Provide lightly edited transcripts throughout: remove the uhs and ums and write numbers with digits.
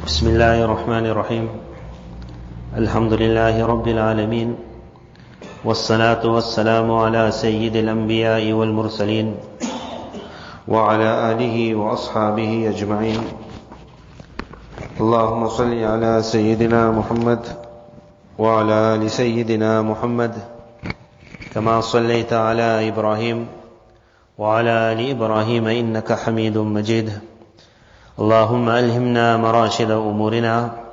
بسم الله الرحمن الرحيم الحمد لله رب العالمين والصلاة والسلام على سيد الأنبياء والمرسلين وعلى آله وأصحابه أجمعين اللهم صل على سيدنا محمد وعلى آل سيدنا محمد كما صليت على إبراهيم وعلى آل إبراهيم إنك حميد مجيد اللهم ألهمنا مراشد أمورنا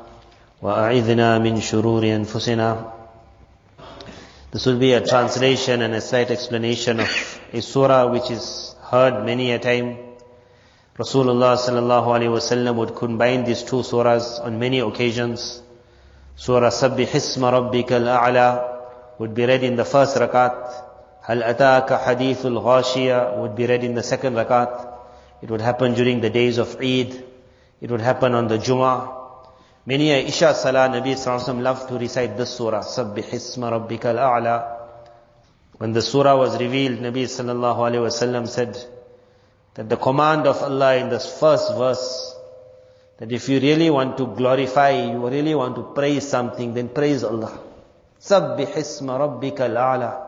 وأعذنا من شرور أنفسنا. This will be a translation and a slight explanation of a surah which is heard many a time. Rasulullah sallallahu alaihi wasallam would combine these two surahs on many occasions. Surah Sabbih Isma Rabbikal A'la would be read in the first rakat. Hal Ataka Hadithul Ghashiya would be read in the second rakat. It would happen during the days of Eid. It would happen on the Jummah. Many a Isha Salah, Nabi sallallahu alaihi wasallam loved to recite this surah, Sabbih Isma Rabbikal A'la. When the surah was revealed, Nabi sallallahu alaihi wasallam said that the command of Allah in this first verse, that if you really want to glorify, you really want to praise something, then praise Allah. Sabbih Isma Rabbikal A'la.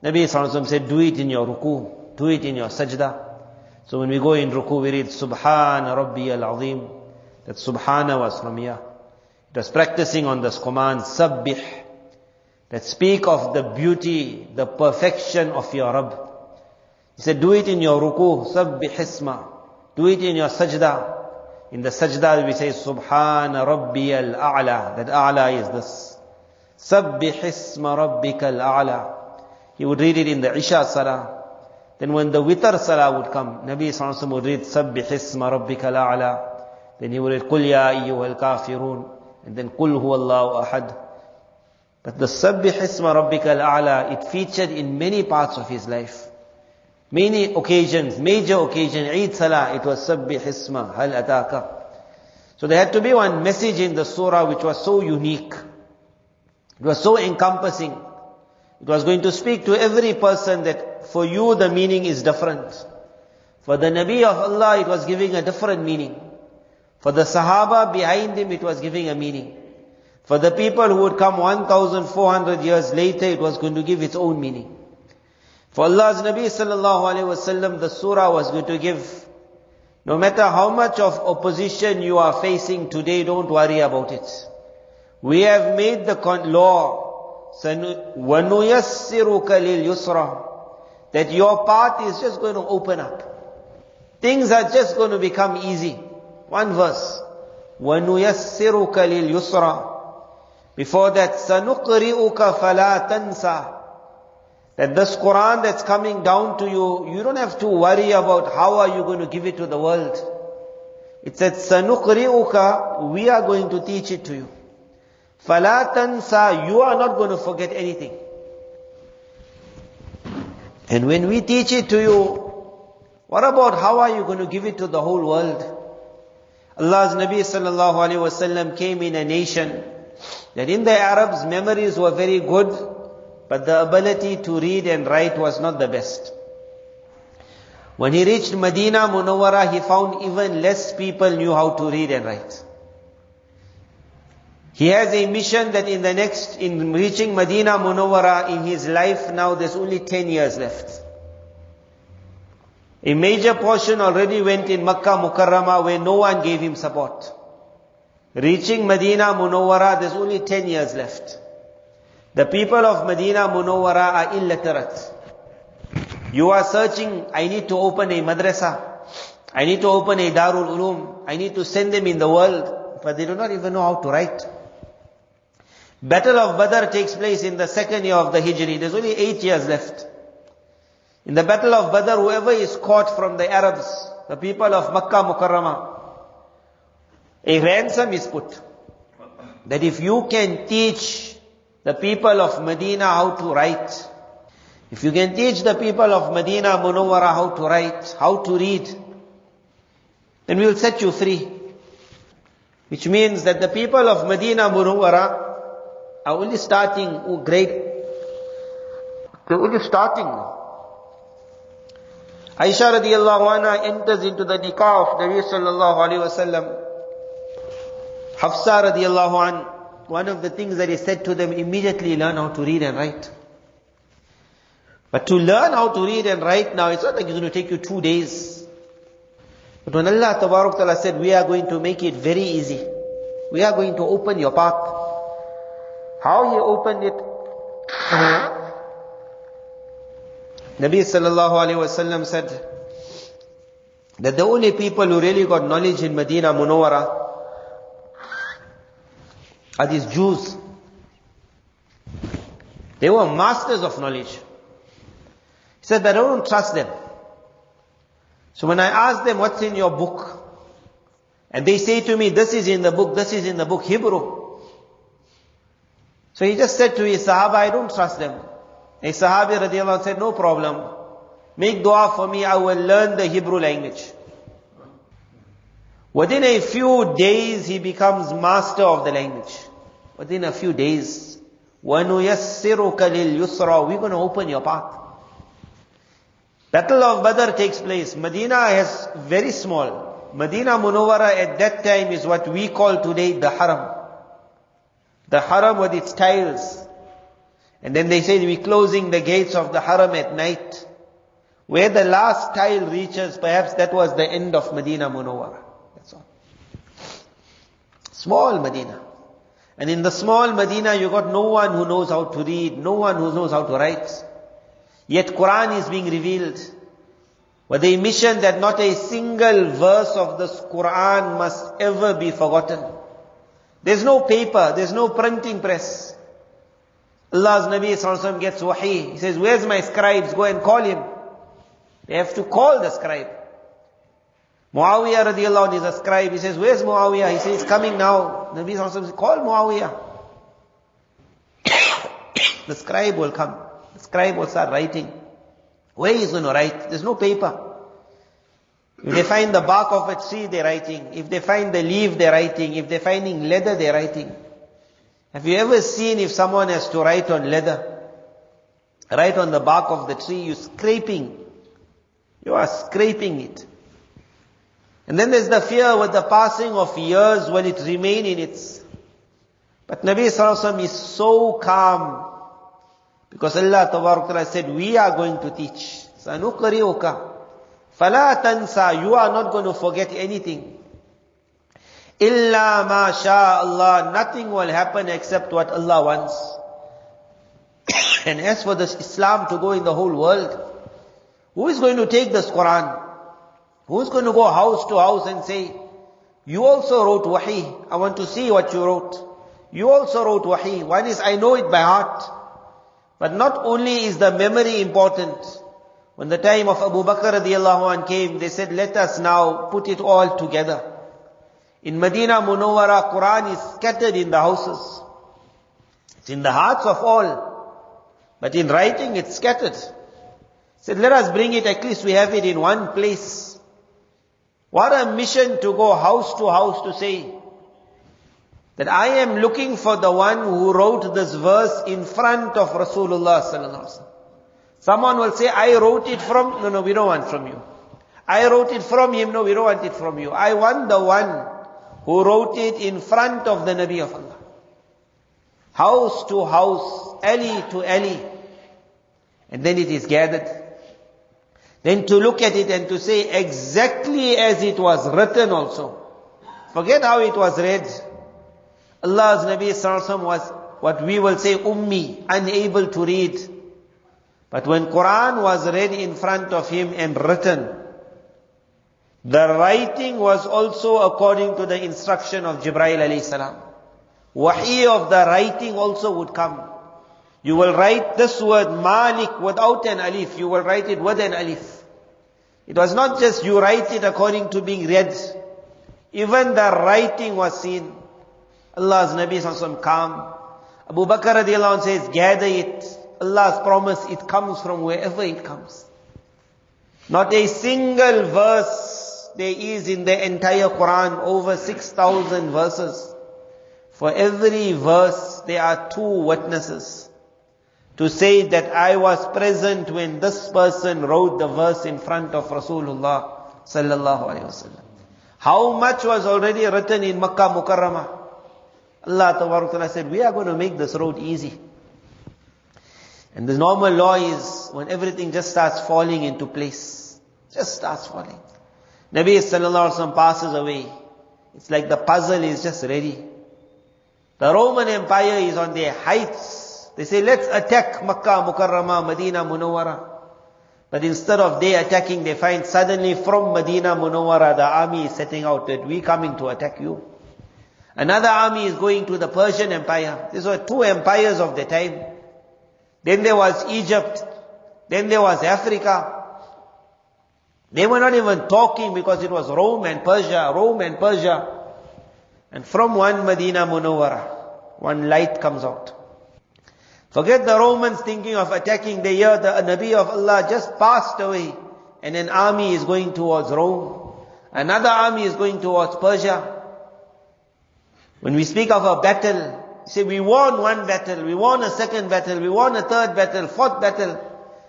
Nabi sallallahu alaihi wasallam said, do it in your ruku, do it in your sajda. So when we go in ruku, we read Subhana Rabbiyal Azim. That Subhana was from here. It was practicing on this command, Sabbih. That speak of the beauty, the perfection of your Rabb. He said, do it in your ruku, Sabbih Isma. Do it in your sajda. In the sajda we say Subhana Rabbiyal A'la. That A'la is this. Sabbih Isma Rabbikal A'la. He would read it in the Isha Salah. Then when the Witr Salah would come, Nabi sallallahu alaihi wasallam would read Sabbih Isma Rabbikal A'la. Then he would read Qul Ya Ayyuhal Kafirun. And then Qul Huwallahu Ahad. But the Sabbih Isma Rabbikal A'la, it featured in many parts of his life. Many occasions, major occasion, Eid Salah, it was Sabbih Isma Hal Ataka. So there had to be one message in the surah which was so unique. It was so encompassing. It was going to speak to every person that for you the meaning is different. For the Nabi of Allah it was giving a different meaning. For the Sahaba behind him it was giving a meaning. For the people who would come 1400 years later it was going to give its own meaning. For Allah's Nabi sallallahu alaihi wasallam the surah was going to give, no matter how much of opposition you are facing today, don't worry about it. We have made the law وَنُيَسِّرُكَ لِلْيُسْرَى, that your path is just going to open up. Things are just going to become easy. One verse. وَنُيَسِّرُكَ لِلْيُسْرَى. Before that, سَنُقْرِئُكَ فَلَا تَنْسَى. That this Quran that's coming down to you, you don't have to worry about how are you going to give it to the world. It said, سَنُقْرِئُكَ, we are going to teach it to you. فَلَا تَنْسَى, you are not going to forget anything. And when we teach it to you, what about how are you going to give it to the whole world? Allah's Nabi sallallahu alaihi wasallam came in a nation that in the Arabs memories were very good, but the ability to read and write was not the best. When he reached Medina Munawwara, he found even less people knew how to read and write. He has a mission that in reaching Medina Munawwara in his life now there's only 10 years left. A major portion already went in Makkah Mukarramah where no one gave him support. Reaching Medina Munawwara there's only 10 years left. The people of Medina Munawwara are illiterate. You are searching, I need to open a madrasa. I need to open a Darul Ulum. I need to send them in the world. But they do not even know how to write. Battle of Badr takes place in the second year of the Hijri. There's only 8 years left. In the Battle of Badr, whoever is caught from the Arabs, the people of Makkah Mukarramah, a ransom is put. That if you can teach the people of Medina how to write, if you can teach the people of Medina Munawwara how to write, how to read, then we will set you free. Which means that the people of Medina Munawwara are only starting grade. They're only starting. Aisha radiallahu anha enters into the nikah of Nabi sallallahu alaihi wasallam. Hafsa radiallahu an, one of the things that he said to them, immediately learn how to read and write. But to learn how to read and write now, it's not like it's going to take you 2 days. But when Allah Tabarak Ta'ala said, we are going to make it very easy. We are going to open your path. How He opened it? Nabi sallallahu alayhi wa sallam said that the only people who really got knowledge in Medina Munawwara are these Jews. They were masters of knowledge. He said, but I don't trust them. So when I ask them, what's in your book? And they say to me, this is in the book, this is in the book, Hebrew. So he just said to his Sahaba, I don't trust them. A Sahabi radiallahu anh said, no problem. Make dua for me, I will learn the Hebrew language. Within a few days, he becomes master of the language. Within a few days. وَنُيَسِّرُكَ لِلْيُسْرَى, we're going to open your path. Battle of Badr takes place. Medina is very small. Medina Munawwara at that time is what we call today the Haram. The Haram with its tiles. And then they say we're closing the gates of the Haram at night. Where the last tile reaches, perhaps that was the end of Medina Munawwara. That's all. Small Medina. And in the small Medina, you got no one who knows how to read, no one who knows how to write. Yet Quran is being revealed. With the mission that not a single verse of this Quran must ever be forgotten. There's no paper, there's no printing press. Allah's Nabi sallallahu alaihi wasallam gets wahi. He says, where's my scribes? Go and call him. They have to call the scribe. Muawiyah radiallahu anh is a scribe. He says, where's Muawiyah? He says, he's coming now. Nabi sallallahu alaihi wasallam says, call Muawiyah. The scribe will come. The scribe will start writing. Where is he going to write? There's no paper. If they find the bark of a tree, they're writing. If they find the leaf, they're writing. If they're finding leather, they're writing. Have you ever seen if someone has to write on leather? Write on the bark of the tree, you're scraping. You are scraping it. And then there's the fear with the passing of years, will it remain in its... But Nabi sallallahu alaihi wasallam is so calm. Because Allah Tabarak Ta'ala said, we are going to teach. Sanuqri'uka. Fala tansa. You are not going to forget anything. Illa ma sha Allah. Nothing will happen except what Allah wants. And as for this Islam to go in the whole world, who is going to take this Quran? Who is going to go house to house and say, you also wrote wahi. I want to see what you wrote. You also wrote wahi. One is, I know it by heart. But not only is the memory important. When the time of Abu Bakr radiallahu anh came, they said, let us now put it all together. In Medina Munawwara, Quran is scattered in the houses. It's in the hearts of all. But in writing, it's scattered. He said, let us bring it, at least we have it in one place. What a mission to go house to house to say that I am looking for the one who wrote this verse in front of Rasulullah sallallahu alaihi wasallam. Someone will say, I wrote it from... No, we don't want from you. I wrote it from him. No, we don't want it from you. I want the one who wrote it in front of the Nabi of Allah. House to house, alley to alley. And then it is gathered. Then to look at it and to say exactly as it was written also. Forget how it was read. Allah's Nabi sallallahu alaihi wasallam was what we will say ummi, unable to read. But when Quran was read in front of him and written, the writing was also according to the instruction of Jibreel alayhi salam. Wahi of the writing also would come. You will write this word Malik without an alif. You will write it with an alif. It was not just you write it according to being read. Even the writing was seen. Allah's Nabi sallallahu alaihi wasallam calm. Abu Bakr radiallahu anh says, gather it. Allah's promise, it comes from wherever it comes. Not a single verse there is in the entire Quran, over 6,000 verses. For every verse, there are 2 witnesses. To say that I was present when this person wrote the verse in front of Rasulullah sallallahu alaihi wasallam. How much was already written in Makkah Mukarramah? Allah Ta'ala said, we are going to make this road easy. And the normal law is when everything just starts falling into place. Just starts falling. Nabi Sallallahu Alaihi Wasallam passes away. It's like the puzzle is just ready. The Roman Empire is on their heights. They say, let's attack Makkah, Mukarramah, Medina, Munawwara. But instead of they attacking, they find suddenly from Medina, Munawwara, the army is setting out that we coming to attack you. Another army is going to the Persian Empire. These were two empires of the time. Then there was Egypt. Then there was Africa. They were not even talking because it was Rome and Persia, Rome and Persia. And from one Medina Munawwara, one light comes out. Forget the Romans thinking of attacking. They hear the Nabi of Allah just passed away. And an army is going towards Rome. Another army is going towards Persia. When we speak of a battle, say we won one battle, we won a second battle, we won a third battle, fourth battle.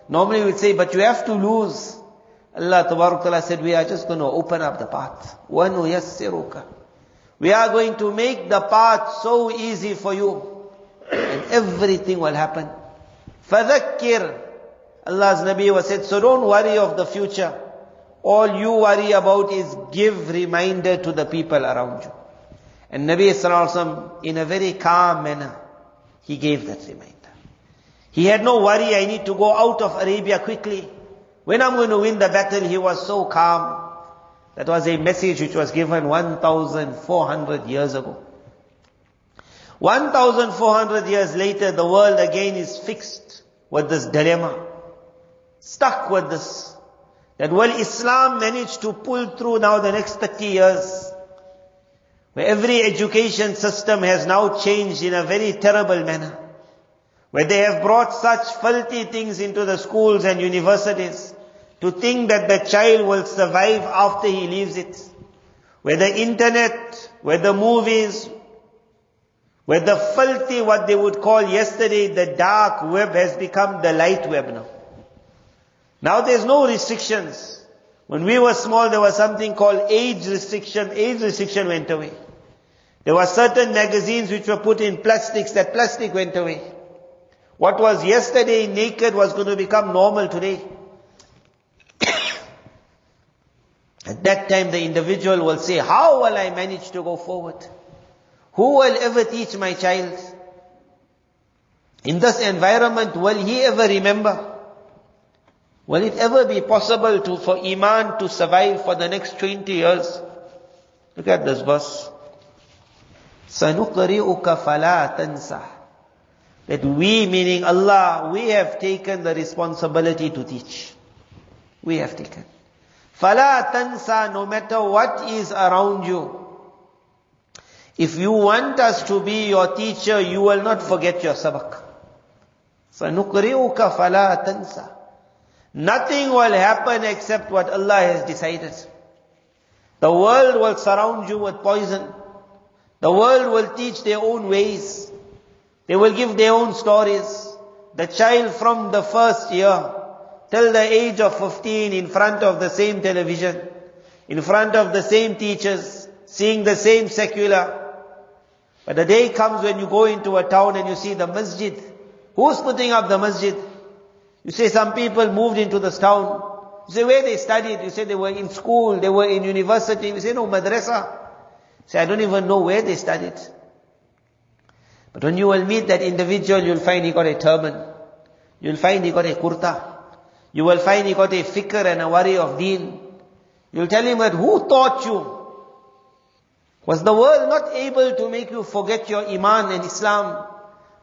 Normally we'd say, but you have to lose. Allah Ta'ala said, we are just going to open up the path. وَنُيَسِّرُكَ. We are going to make the path so easy for you. And everything will happen. فَذَكِّرْ. Allah's Nabi was said, so don't worry of the future. All you worry about is give reminder to the people around you. And Nabi Sallallahu Alaihi Wasallam, in a very calm manner, he gave that reminder. He had no worry, I need to go out of Arabia quickly. When I'm going to win the battle, he was so calm. That was a message which was given 1,400 years ago. 1,400 years later, the world again is fixed with this dilemma. Stuck with this. That will Islam manage to pull through now the next 30 years? Where every education system has now changed in a very terrible manner. Where they have brought such filthy things into the schools and universities to think that the child will survive after he leaves it. Where the internet, where the movies, where the filthy, what they would call yesterday, the dark web has become the light web now. Now there's no restrictions. When we were small, there was something called age restriction. Age restriction went away. There were certain magazines which were put in plastics. That plastic went away. What was yesterday naked was going to become normal today. At that time the individual will say, how will I manage to go forward? Who will ever teach my child? In this environment, will he ever remember? Will it ever be possible for Iman to survive for the next 20 years? Look at this verse. سَنُقْرِئُكَ فَلَا تَنْسَى. That we, meaning Allah, we have taken the responsibility to teach. We have taken. فَلَا تَنْسَى. No matter what is around you, if you want us to be your teacher, you will not forget your sabak. سَنُقْرِئُكَ فَلَا تَنْسَى. Nothing will happen except what Allah has decided. The world will surround you with poison. The world will teach their own ways. They will give their own stories. The child from the first year till the age of 15 in front of the same television, in front of the same teachers, seeing the same secular. But the day comes when you go into a town and you see the masjid. Who's putting up the masjid? You say some people moved into this town. You say where they studied? You say they were in school, they were in university. You say no, madrasa. You say I don't even know where they studied. But when you will meet that individual, you'll find he got a turban. You'll find he got a kurta. You will find he got a fikr and a worry of deen. You'll tell him that who taught you? Was the world not able to make you forget your iman and Islam?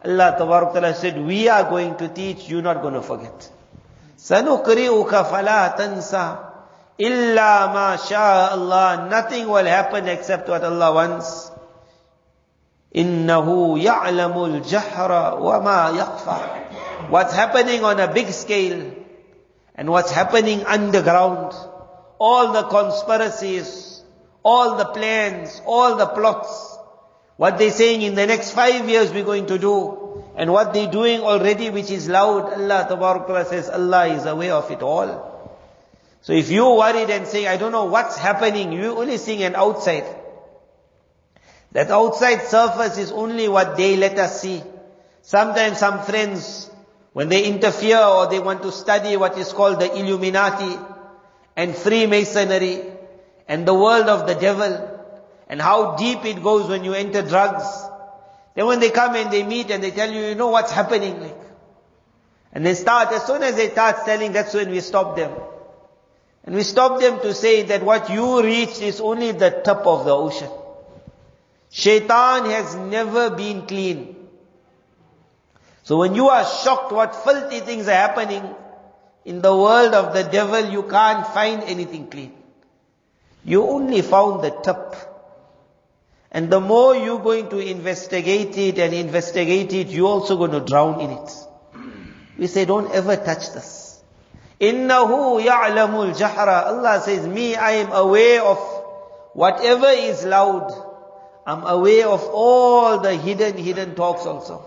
Allah Ta'ala said, we are going to teach, you're not going to forget. سَنُقْرِئُكَ فَلَا تَنْسَى إِلَّا مَا شَاءَ Allah. Nothing will happen except what Allah wants. إِنَّهُ يَعْلَمُ الْجَهْرَ وَمَا يَخْفَى. What's happening on a big scale and what's happening underground, all the conspiracies, all the plans, all the plots, what they're saying in the next 5 years we're going to do, and what they're doing already which is loud, Allah Ta'ala says, Allah is aware of it all. So if you're worried and saying, I don't know what's happening, you're only seeing an outside. That outside surface is only what they let us see. Sometimes some friends, when they interfere or they want to study what is called the Illuminati and Freemasonry and the world of the devil and how deep it goes when you enter drugs, then when they come and they meet and they tell you, you know what's happening, like. And they start, as soon as they start telling, that's when we stop them. And we stop them to say that what you reached is only the top of the ocean. Shaitan has never been clean. So when you are shocked what filthy things are happening in the world of the devil, you can't find anything clean. You only found the top. And the more you're going to investigate it, you're also going to drown in it. We say, don't ever touch this. Innahu ya'lamul jahra. Allah says, me, I am aware of whatever is loud. I'm aware of all the hidden talks also.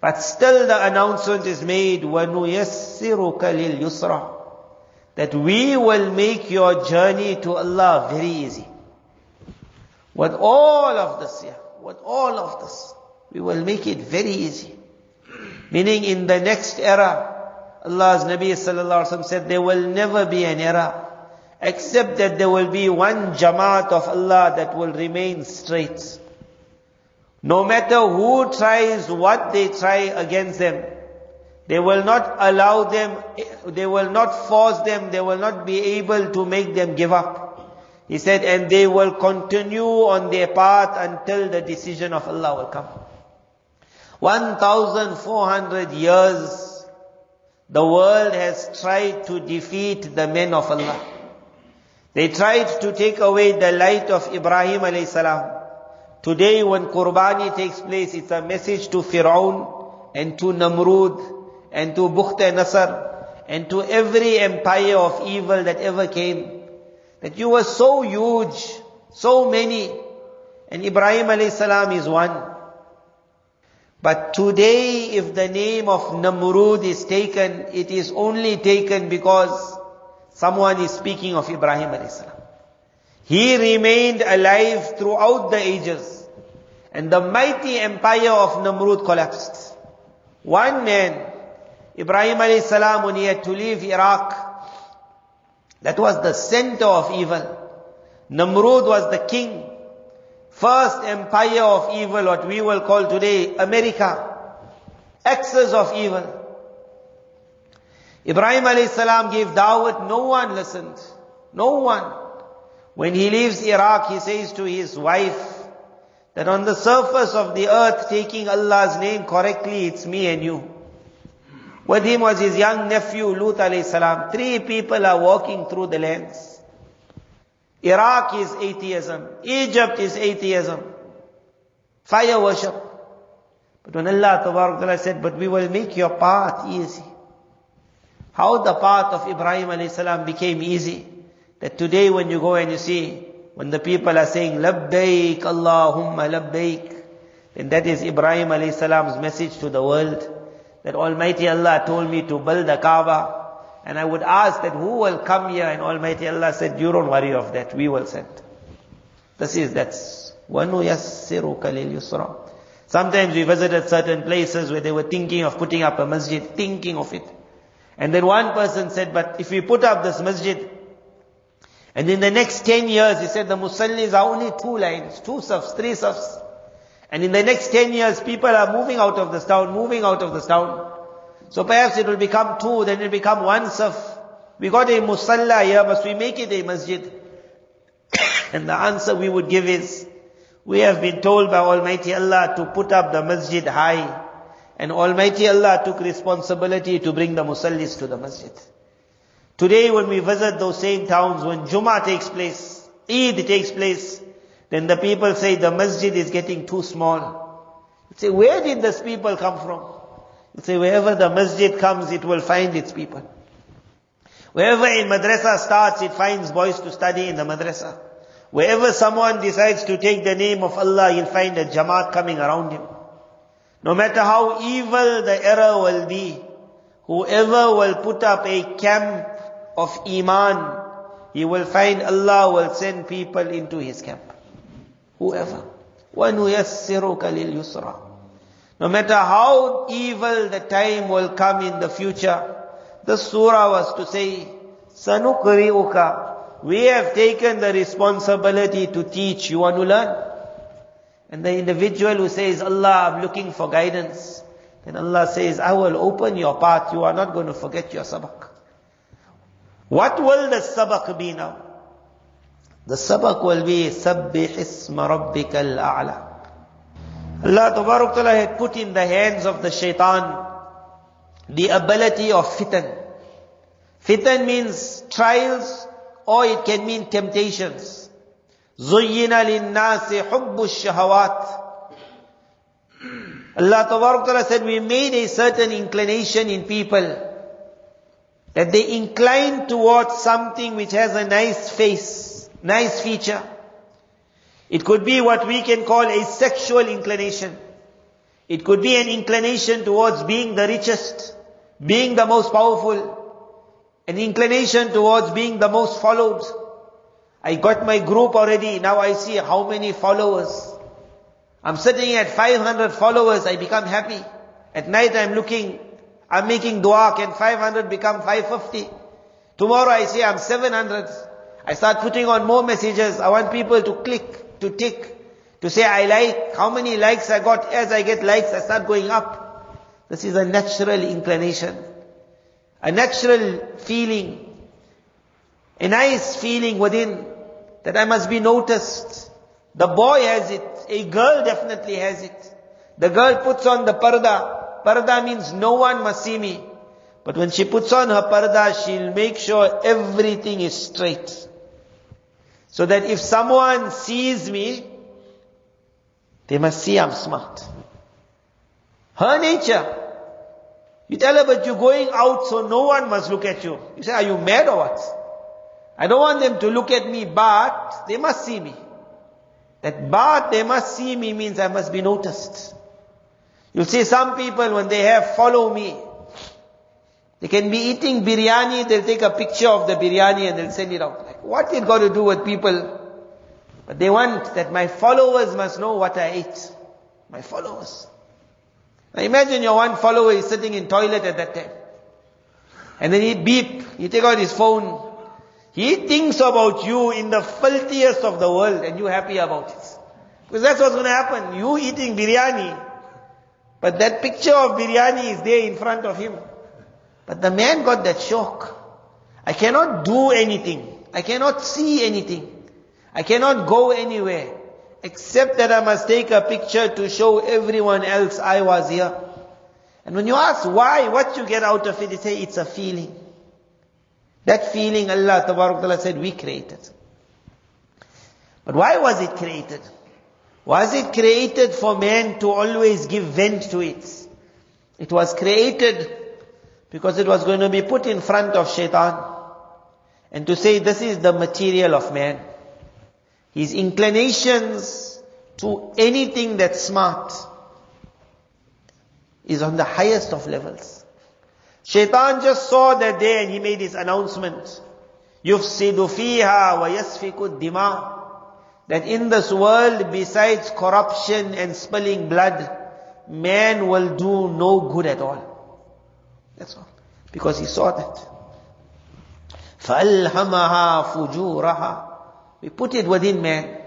But still the announcement is made, وَنُيَسِّرُكَ لِلْيُسْرَى, that we will make your journey to Allah very easy. With all of this, we will make it very easy. Meaning in the next era, Allah's Nabi sallallahu alaihi wasallam said, there will never be an era except that there will be one Jamaat of Allah that will remain straight. No matter who tries what they try against them, they will not allow them, they will not force them, they will not be able to make them give up. He said, and they will continue on their path until the decision of Allah will come. 1,400 years, the world has tried to defeat the men of Allah. They tried to take away the light of Ibrahim alayhi salam. Today when Qurbani takes place, it's a message to Fir'aun and to Namrud and to Bukht Nasr and to every empire of evil that ever came. That you were so huge, so many, and Ibrahim alayhi salam is one. But today, if the name of Namrud is taken, it is only taken because someone is speaking of Ibrahim alayhi salam. He remained alive throughout the ages. And the mighty empire of Namrud collapsed. One man, Ibrahim alayhi salam, when he had to leave Iraq, that was the center of evil. Namrud was the king. First empire of evil, what we will call today America. Axis of evil. Ibrahim alayhi salam gave da'wat, no one listened. No one. When he leaves Iraq, he says to his wife, that on the surface of the earth, taking Allah's name correctly, it's me and you. With him was his young nephew, Lut alayhi salam. 3 people are walking through the lands. Iraq is atheism. Egypt is atheism. Fire worship. But when Allah Ta'ala said, but we will make your path easy. How the path of Ibrahim alayhi salam became easy. That today when you go and you see, when the people are saying, Labbaik Allahumma Labbaik, then that is Ibrahim alayhi salam's message to the world. That Almighty Allah told me to build the Kaaba. And I would ask that who will come here, and Almighty Allah said, you don't worry of that, we will send. That's وَنُيَسِّرُكَ لِلْيُسْرَى. Sometimes we visited certain places where they were thinking of putting up a masjid, thinking of it. And then one person said, but if we put up this masjid, and in the next 10 years, he said, the musallis are only 2 lines, 2 safs, 3 safs. And in the next 10 years, people are moving out of this town. So perhaps it will become 2, then it will become 1 saf. We got a musalla here, must we make it a masjid? And the answer we would give is, we have been told by Almighty Allah to put up the masjid high. And Almighty Allah took responsibility to bring the musallis to the masjid. Today when we visit those same towns, when Jummah takes place, Eid takes place, then the people say the masjid is getting too small. You say, where did these people come from? You say, wherever the masjid comes, it will find its people. Wherever a madrasa starts, it finds boys to study in the madrasa. Wherever someone decides to take the name of Allah, you'll find a jamaat coming around him. No matter how evil the error will be, whoever will put up a camp of Iman, he will find Allah will send people into his camp. Whoever. وَنُيَسِّرُكَ لِلْيُسْرَى. No matter how evil the time will come in the future, the surah was to say, سَنُقْرِئُكَ. We have taken the responsibility to teach. You want to learn? And the individual who says, Allah, I'm looking for guidance, then Allah says, I will open your path. You are not going to forget your sabak. What will the sabak be now? The sabak will be سَبِّحِ اسْمَ رَبِّكَ الْأَعْلَى. Allah Tabarak Ta'ala had put in the hands of the shaitan the ability of fitan. Fitan means trials, or it can mean temptations. زُيِّنَ لِلنَّاسِ حُبُّ الشَّهَوَاتِ. Allah Tabarak Ta'ala said, we made a certain inclination in people, that they incline towards something which has a nice face, nice feature. It could be what we can call a sexual inclination. It could be an inclination towards being the richest, being the most powerful, an inclination towards being the most followed. I got my group already, now I see how many followers. I'm sitting at 500 followers, I become happy. At night I'm making dua, can 500 become 550? Tomorrow I say I'm 700. I start putting on more messages. I want people to click, to tick, to say I like. How many likes I got? As I get likes, I start going up. This is a natural inclination. A natural feeling. A nice feeling within, that I must be noticed. The boy has it. A girl definitely has it. The girl puts on the parda. Parda means no one must see me. But when she puts on her parda, she'll make sure everything is straight. So that if someone sees me, they must see I'm smart. Her nature. You tell her, but you're going out so no one must look at you. You say, are you mad or what? I don't want them to look at me, but they must see me. That but they must see me means I must be noticed. You'll see some people when they have follow me, they can be eating biryani, they'll take a picture of the biryani and they'll send it out. Like, what it got to do with people? But they want that my followers must know what I ate. My followers. Now imagine your one follower is sitting in toilet at that time. And then he beep, he take out his phone. He thinks about you in the filthiest of the world and you happy about it. Because that's what's going to happen. You eating biryani, but that picture of biryani is there in front of him. But the man got that shock. I cannot do anything. I cannot see anything. I cannot go anywhere. Except that I must take a picture to show everyone else I was here. And when you ask why, what you get out of it, they say it's a feeling. That feeling Allah Tabarak Ta'ala said we created. But why was it created? Was it created for man to always give vent to it? It was created because it was going to be put in front of shaitan. And to say this is the material of man. His inclinations to anything that's smart is on the highest of levels. Shaitan just saw that day and he made his announcement. يُفْسِدُ فِيهَا وَيَسْفِكُ الدِّمَاءِ. That in this world, besides corruption and spilling blood, man will do no good at all. That's all. Because he saw that. فَأَلْهَمَهَا فُجُورَهَا. We put it within man.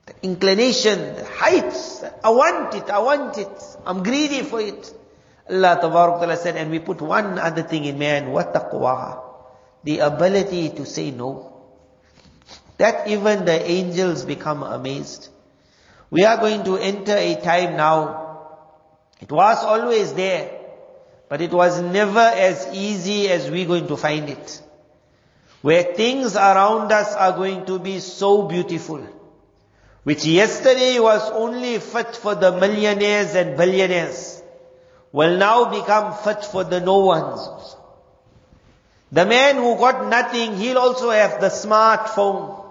The inclination, the heights. I want it. I'm greedy for it. Allah Tabarak Ta'ala said, and we put one other thing in man, وَتَقْوَاهَا. The ability to say no. That even the angels become amazed. We are going to enter a time now. It was always there, but it was never as easy as we're going to find it. Where things around us are going to be so beautiful. Which yesterday was only fit for the millionaires and billionaires, will now become fit for the no ones. The man who got nothing, he'll also have the smartphone.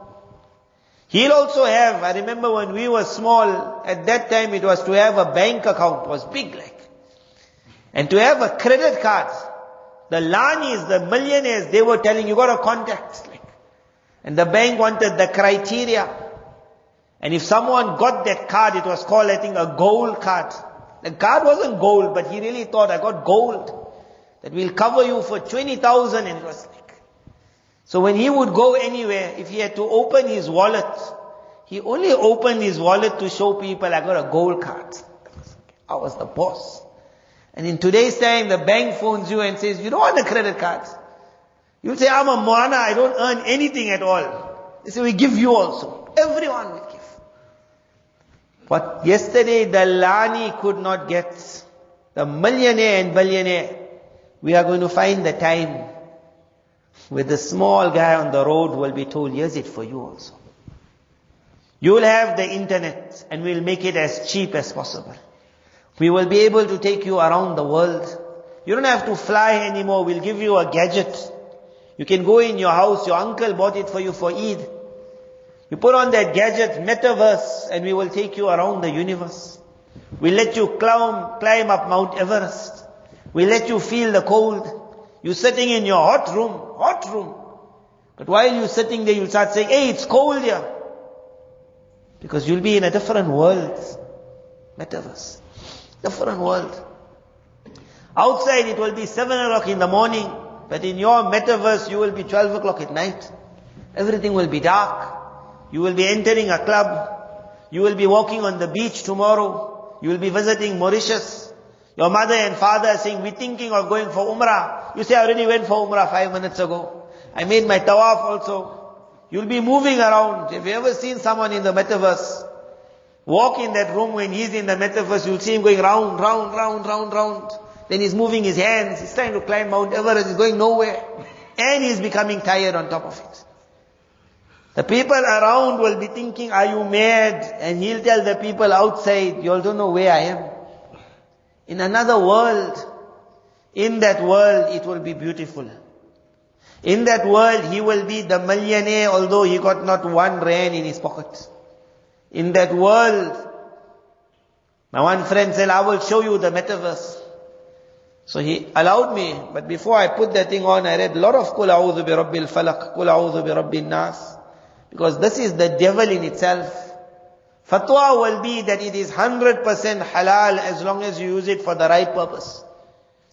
He'll also have, I remember when we were small, at that time it was to have a bank account, was big like. And to have a credit card. The Lanis, the millionaires, they were telling you got a contact. Like. And the bank wanted the criteria. And if someone got that card, it was called, I think, a gold card. The card wasn't gold, but he really thought, I got gold. That will cover you for 20,000, and it was like. So when he would go anywhere, if he had to open his wallet, he only opened his wallet to show people, I got a gold card. I was the boss. And in today's time, the bank phones you and says, you don't want a credit card. You'll say, I'm a Moulana, I don't earn anything at all. They say, we give you also. Everyone will give. But yesterday, the Lani could not get. The millionaire and billionaire. We are going to find the time where the small guy on the road will be told, here's it for you also. You will have the internet and we'll make it as cheap as possible. We will be able to take you around the world. You don't have to fly anymore. We'll give you a gadget. You can go in your house. Your uncle bought it for you for Eid. You put on that gadget, metaverse, and we will take you around the universe. We'll let you climb up Mount Everest. We'll let you feel the cold. You're sitting in your hot room. But while you're sitting there, you'll start saying, hey, it's cold here. Because you'll be in a different world. Metaverse. Different world. Outside it will be 7 o'clock in the morning. But in your metaverse, you will be 12 o'clock at night. Everything will be dark. You will be entering a club. You will be walking on the beach tomorrow. You will be visiting Mauritius. Your mother and father are saying, we're thinking of going for Umrah. You say, I already went for Umrah 5 minutes ago. I made my tawaf also. You'll be moving around. Have you ever seen someone in the metaverse? Walk in that room when he's in the metaverse, you'll see him going round. Then he's moving his hands. He's trying to climb Mount Everest. He's going nowhere. And he's becoming tired on top of it. The people around will be thinking, are you mad? And he'll tell the people outside, you all don't know where I am. In another world. In that world, it will be beautiful. In that world, he will be the millionaire, although he got not 1 rand in his pocket. In that world, my one friend said, I will show you the metaverse. So he allowed me, but before I put that thing on, I read a lot of Qul a'udhu bi rabbil falaq, Qul a'udhu bi rabbin nas. Because this is the devil in itself. Fatwa will be that it is 100% halal as long as you use it for the right purpose.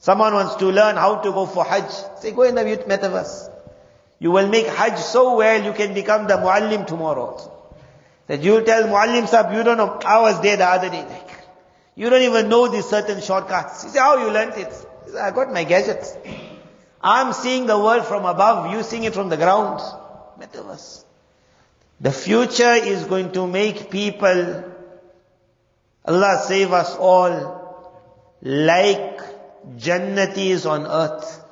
Someone wants to learn how to go for Hajj. Say, go in the metaverse. You will make Hajj so well, you can become the muallim tomorrow. That you will tell muallim sahab, you don't know, I was there the other day. Like, you don't even know these certain shortcuts. You say, how you learnt it? He said, I got my gadgets. I'm seeing the world from above, you seeing it from the ground. Metaverse. The future is going to make people, Allah save us all, like Jannatis on earth.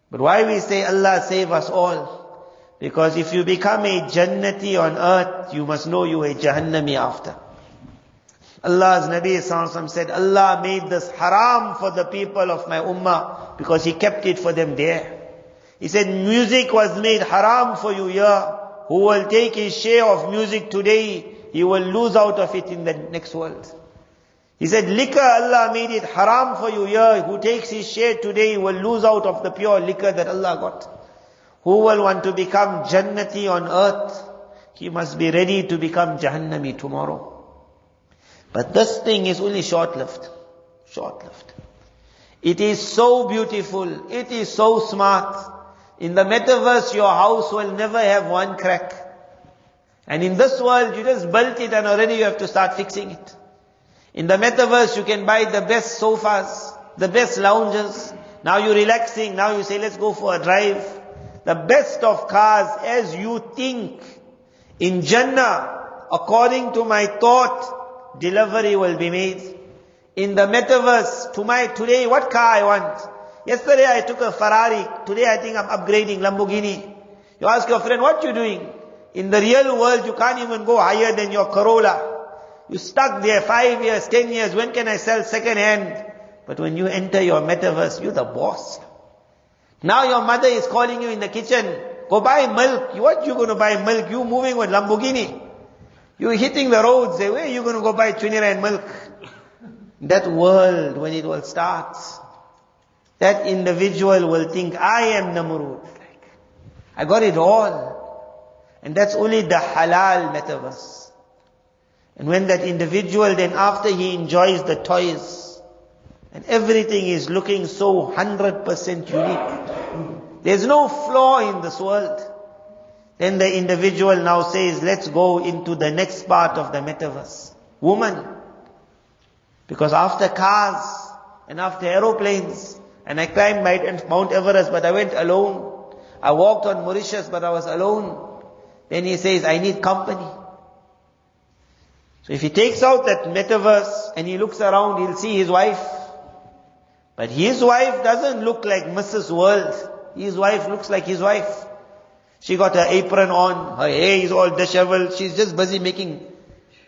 But why we say Allah save us all? Because if you become a Jannati on earth, you must know you are a Jahannami after. Allah's Nabi Sallallahu Alaihi Wasallam said, Allah made this haram for the people of my ummah because He kept it for them there. He said, music was made haram for you here. Who will take his share of music today, he will lose out of it in the next world. He said, liquor, Allah made it haram for you here. Who takes his share today, he will lose out of the pure liquor that Allah got. Who will want to become Jannati on earth, he must be ready to become Jahannami tomorrow. But this thing is only short-lived. Short-lived. It is so beautiful. It is so smart. In the metaverse, your house will never have 1 crack. And in this world, you just built it and already you have to start fixing it. In the metaverse, you can buy the best sofas, the best lounges. Now you're relaxing. Now you say, let's go for a drive. The best of cars as you think. In Jannah, according to my thought, delivery will be made. In the metaverse, today, what car I want? Yesterday I took a Ferrari. Today I think I'm upgrading Lamborghini. You ask your friend, what you doing? In the real world, you can't even go higher than your Corolla. You stuck there 5 years, 10 years. When can I sell second hand? But when you enter your metaverse, you're the boss. Now your mother is calling you in the kitchen. Go buy milk. What you going to buy milk? You moving with Lamborghini. You're hitting the roads. Say, where are you going to go buy 20 rand milk? That world, when it will start, that individual will think, I am Namrud. I got it all. And that's only the halal metaverse. And when that individual then after he enjoys the toys, and everything is looking so 100% unique, there's no flaw in this world, then the individual now says, let's go into the next part of the metaverse. Woman. Because after cars, and after aeroplanes, and I climbed Mount Everest, but I went alone. I walked on Mauritius, but I was alone. Then he says, I need company. So if he takes out that metaverse, and he looks around, he'll see his wife. But his wife doesn't look like Mrs. World. His wife looks like his wife. She got her apron on, her hair is all disheveled, she's just busy making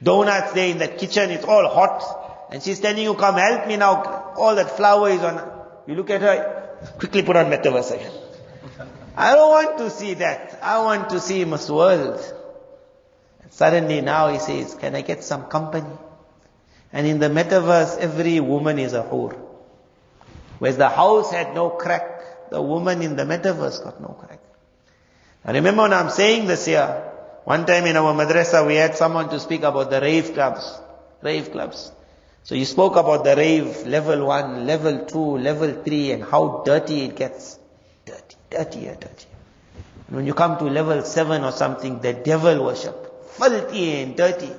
donuts there in that kitchen, it's all hot. And she's telling you, come help me now, all that flour is on. You look at her, quickly put on metaverse again. I don't want to see that. I want to see Miss World. And suddenly now he says, can I get some company? And in the metaverse, every woman is a whore. Whereas the house had no crack, the woman in the metaverse got no crack. I remember when I'm saying this here, one time in our madrasa we had someone to speak about the rave clubs. Rave clubs. So he spoke about the rave, level 1, level 2, level 3, and how dirty it gets. Dirtier. And when you come to level 7 or something, the devil worship. Filthy and dirty.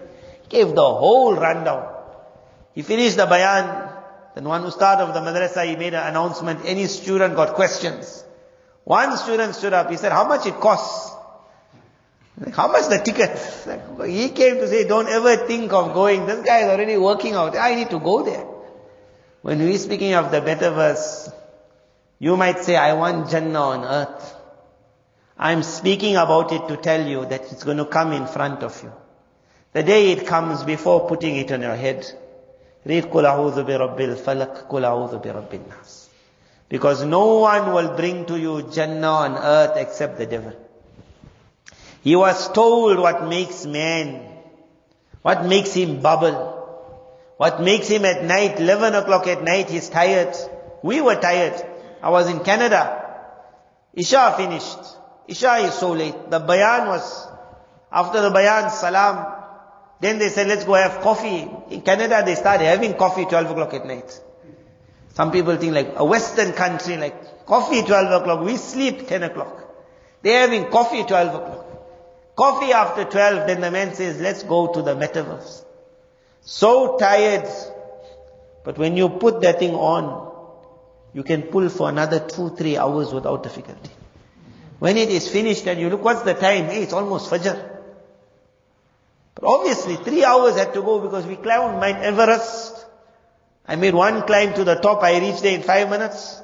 Gave the whole rundown. He finished the bayan. Then one ustad of the madrasa, he made an announcement. Any student got questions. One student stood up. He said, how much it costs? Like, how much the ticket? Like, he came to say, don't ever think of going. This guy is already working out. I need to go there. When we're speaking of the metaverse, you might say, I want Jannah on earth. I'm speaking about it to tell you that it's going to come in front of you. The day it comes, before putting it on your head, read Qul a'udhu bi rabbil falaq, Qul a'udhu bi rabbin nas. Because no one will bring to you Jannah on earth except the devil. He was told what makes man, what makes him bubble, what makes him at night, 11 o'clock at night, he's tired. We were tired. I was in Canada. Isha finished. Isha is so late. The bayan was, after the bayan, salam. Then they said, let's go have coffee. In Canada, they started having coffee 12 o'clock at night. Some people think like a Western country, like coffee 12 o'clock. We sleep 10 o'clock. They're having coffee 12 o'clock. Coffee after 12, then the man says, let's go to the metaverse. So tired. But when you put that thing on, you can pull for another 2-3 hours without difficulty. When it is finished and you look, what's the time? Hey, it's almost Fajr. But obviously 3 hours had to go because we climbed Mount Everest. I made one climb to the top. I reached there in 5 minutes.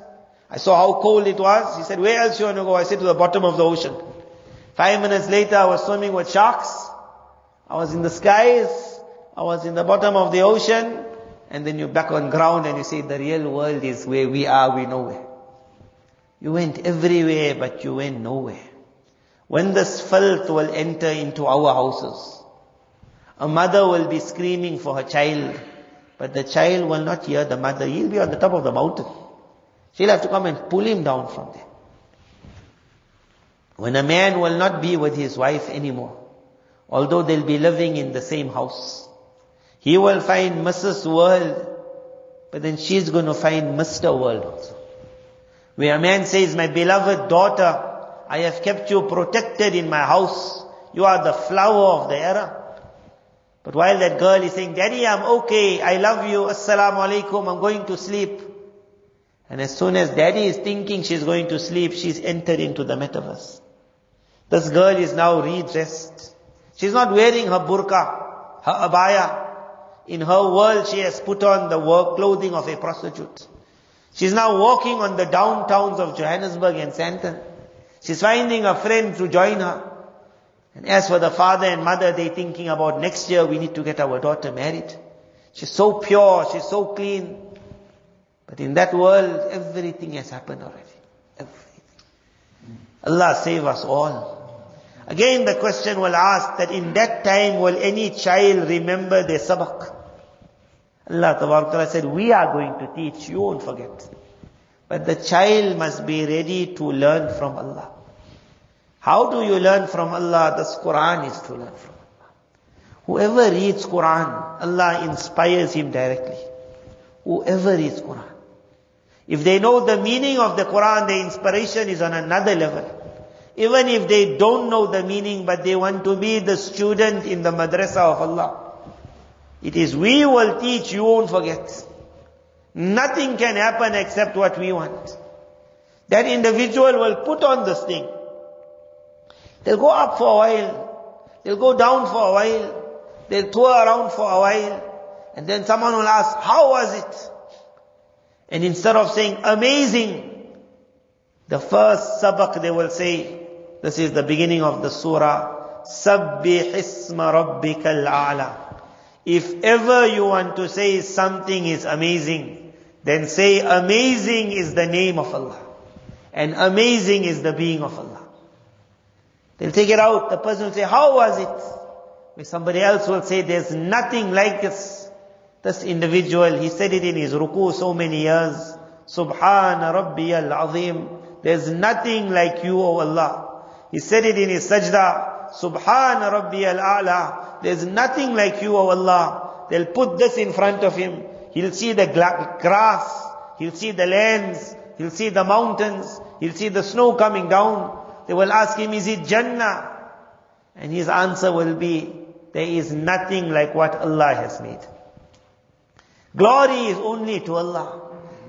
I saw how cold it was. He said, where else you want to go? I said, to the bottom of the ocean. 5 minutes later, I was swimming with sharks. I was in the skies. I was in the bottom of the ocean. And then you're back on ground and you say, the real world is where we are, we nowhere. You went everywhere, but you went nowhere. When this filth will enter into our houses, a mother will be screaming for her child, but the child will not hear the mother. He'll be on the top of the mountain. She'll have to come and pull him down from there. When a man will not be with his wife anymore, although they'll be living in the same house, he will find Mrs. World, but then she's going to find Mr. World also. Where a man says, my beloved daughter, I have kept you protected in my house. You are the flower of the era. But while that girl is saying, Daddy, I'm okay, I love you, Assalamu alaikum, I'm going to sleep. And as soon as Daddy is thinking she's going to sleep, she's entered into the metaverse. This girl is now redressed. She's not wearing her burqa, her abaya. In her world, she has put on the work clothing of a prostitute. She's now walking on the downtowns of Johannesburg and Sandton. She's finding a friend to join her. And as for the father and mother, they're thinking about next year we need to get our daughter married. She's so pure, she's so clean. But in that world, everything has happened already. Everything. Allah save us all. Again the question will ask that in that time will any child remember their sabaq? Allah Ta'ala said, we are going to teach, you won't forget. But the child must be ready to learn from Allah. How do you learn from Allah? This Quran is to learn from Allah. Whoever reads Quran, Allah inspires him directly. Whoever reads Quran. If they know the meaning of the Quran, the inspiration is on another level. Even if they don't know the meaning, but they want to be the student in the madrasa of Allah. It is we will teach, you won't forget. Nothing can happen except what we want. That individual will put on this thing. They'll go up for a while. They'll go down for a while. They'll tour around for a while. And then someone will ask, how was it? And instead of saying, amazing, the first sabak they will say, this is the beginning of the surah, Sabbih isma rabbikal a'la. If ever you want to say something is amazing, then say amazing is the name of Allah. And amazing is the being of Allah. They'll take it out. The person will say, how was it? Where somebody else will say, there's nothing like this. This individual, he said it in his ruku so many years. Subhana Rabbiyal Azim. There's nothing like you, O Allah. He said it in his sajda. Subhana Rabbiyal A'la. There's nothing like you, O Allah. They'll put this in front of him. He'll see the grass. He'll see the lands. He'll see the mountains. He'll see the snow coming down. They will ask him, is it Jannah? And his answer will be, there is nothing like what Allah has made. Glory is only to Allah.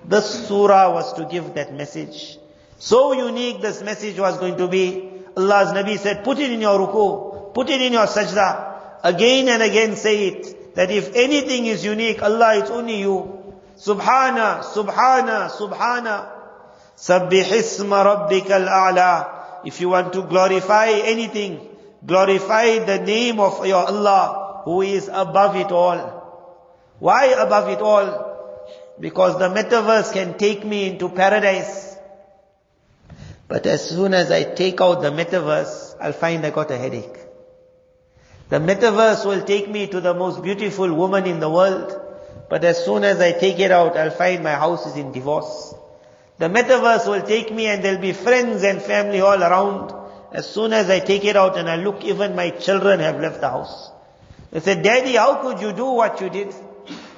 This surah was to give that message. So unique this message was going to be. Allah's Nabi said, put it in your ruku, put it in your sajda. Again and again say it, that if anything is unique, Allah, it's only you. Subhana, Subhana, Subhana. Sabbih isma rabbikal a'la. If you want to glorify anything, glorify the name of your Allah, who is above it all. Why above it all? Because the metaverse can take me into paradise. But as soon as I take out the metaverse, I'll find I got a headache. The metaverse will take me to the most beautiful woman in the world. But as soon as I take it out, I'll find my house is in divorce. The metaverse will take me and there'll be friends and family all around. As soon as I take it out and I look, even my children have left the house. They said, Daddy, how could you do what you did?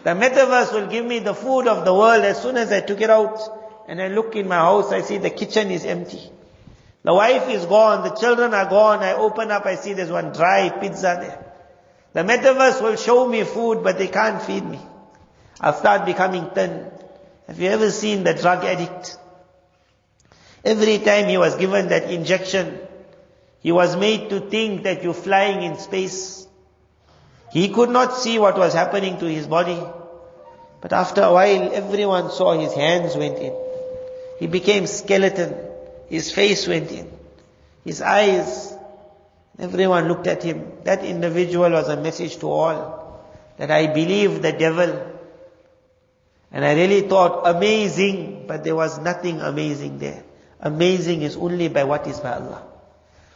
The metaverse will give me the food of the world. As soon as I took it out and I look in my house, I see the kitchen is empty. The wife is gone, the children are gone. I open up, I see there's one dry pizza there. The metaverse will show me food, but they can't feed me. I'll start becoming thin. Have you ever seen the drug addict? Every time he was given that injection, he was made to think that you're flying in space. He could not see what was happening to his body. But after a while, everyone saw his hands went in. He became skeleton. His face went in. His eyes. Everyone looked at him. That individual was a message to all. That I believe the devil. And I really thought amazing, but there was nothing amazing there. Amazing is only by what is by Allah.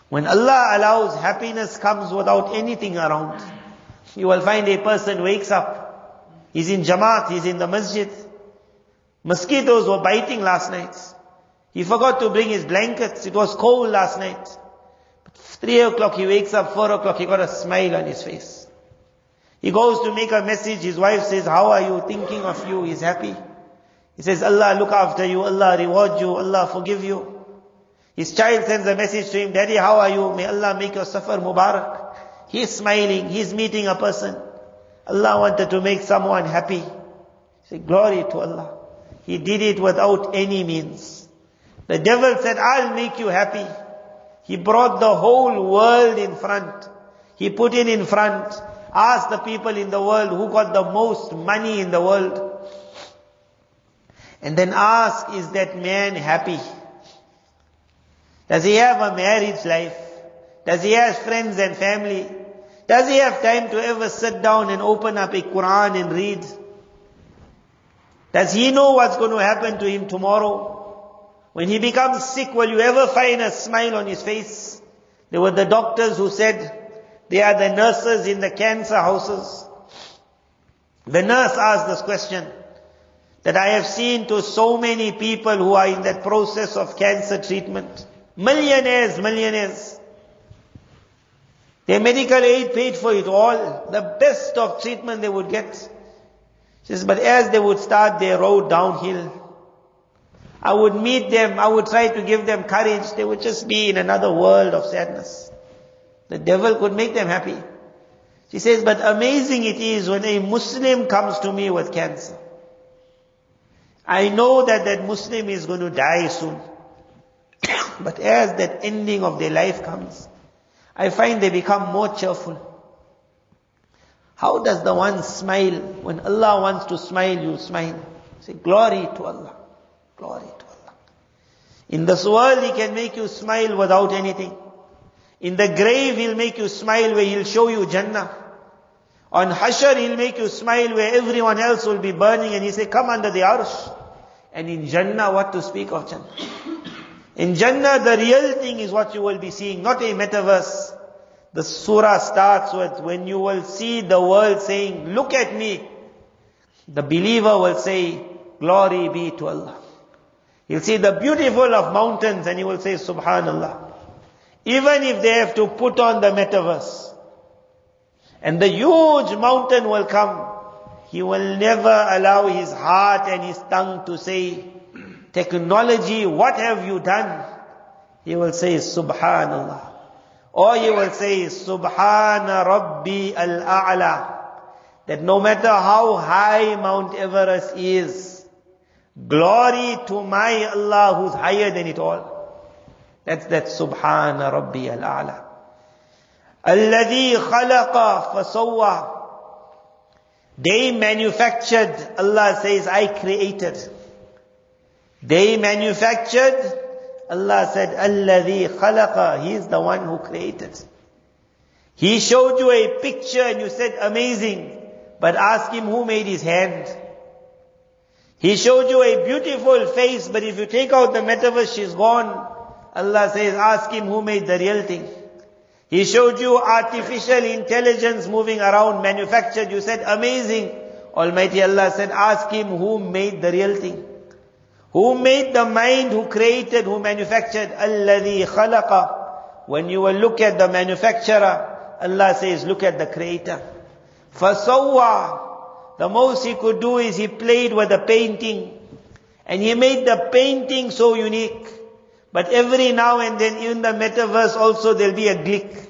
When Allah allows, happiness comes without anything around. You will find a person wakes up. He's in Jamaat, he's in the masjid. Mosquitoes were biting last night. He forgot to bring his blankets. It was cold last night. But 3 o'clock he wakes up, 4 o'clock he got a smile on his face. He goes to make a message. His wife says, how are you? Thinking of you. He's happy. He says, Allah look after you. Allah reward you. Allah forgive you. His child sends a message to him, Daddy, how are you? May Allah make your safar Mubarak. He's smiling. He's meeting a person. Allah wanted to make someone happy. Say, glory to Allah. He did it without any means. The devil said, I'll make you happy. He brought the whole world in front. He put it in front. Ask the people in the world who got the most money in the world. And then ask, is that man happy? Does he have a marriage life? Does he have friends and family? Does he have time to ever sit down and open up a Quran and read? Does he know what's going to happen to him tomorrow? When he becomes sick, will you ever find a smile on his face? There were the doctors who said, they are the nurses in the cancer houses. The nurse asked this question, that I have seen to so many people who are in that process of cancer treatment. Millionaires. Their medical aid paid for it all. The best of treatment they would get. She says, but as they would start their road downhill, I would meet them, I would try to give them courage. They would just be in another world of sadness. The devil could make them happy. She says, but amazing it is when a Muslim comes to me with cancer. I know that that Muslim is going to die soon. But as that ending of their life comes, I find they become more cheerful. How does the one smile? When Allah wants to smile, you smile. Say, glory to Allah. Glory to Allah. In this world, He can make you smile without anything. In the grave, He'll make you smile where He'll show you Jannah. On Hashr, He'll make you smile where everyone else will be burning and He say, come under the Arsh. And in Jannah, what to speak of Jannah? In Jannah, the real thing is what you will be seeing, not a metaverse. The surah starts with, when you will see the world saying, look at me. The believer will say, glory be to Allah. He'll see the beautiful of mountains and he will say, Subhanallah. Even if they have to put on the metaverse, and the huge mountain will come, he will never allow his heart and his tongue to say, technology, what have you done? He will say, Subhanallah. Or he will say, Subhana Rabbi al-A'la. That no matter how high Mount Everest is, glory to my Allah who's higher than it all. That's that Subhana Rabbi al-A'la. Alladhi khalaqa fasawwa. They manufactured, Allah says, I created. They manufactured, Allah said, Alladhi khalaqa. He is the one who created. He showed you a picture and you said, amazing. But ask him who made his hand. He showed you a beautiful face, but if you take out the metaverse, she's gone. Allah says, ask him who made the real thing. He showed you artificial intelligence moving around, manufactured. You said, amazing. Almighty Allah said, ask him who made the real thing. Who made the mind, who created, who manufactured. Alladhi khalaqa. When you will look at the manufacturer, Allah says, look at the creator. Fasawwa. The most he could do is he played with the painting. And he made the painting so unique. But every now and then, in the metaverse also, there'll be a glitch.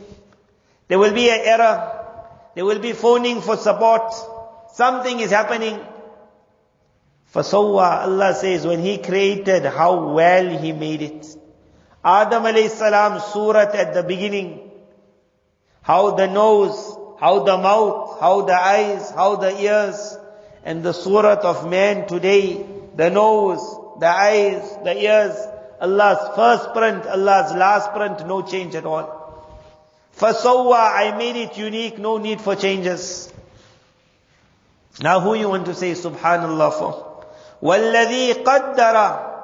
There will be an error. There will be phoning for support. Something is happening. Fasawwa, Allah says, when He created, how well He made it. Adam alayhi salam, surat at the beginning. How the nose, how the mouth, how the eyes, how the ears. And the surat of man today, the nose, the eyes, the ears. Allah's first print, Allah's last print, no change at all. Fasawwa, I made it unique, no need for changes. Now who you want to say Subhanallah for? Walladhi qaddara.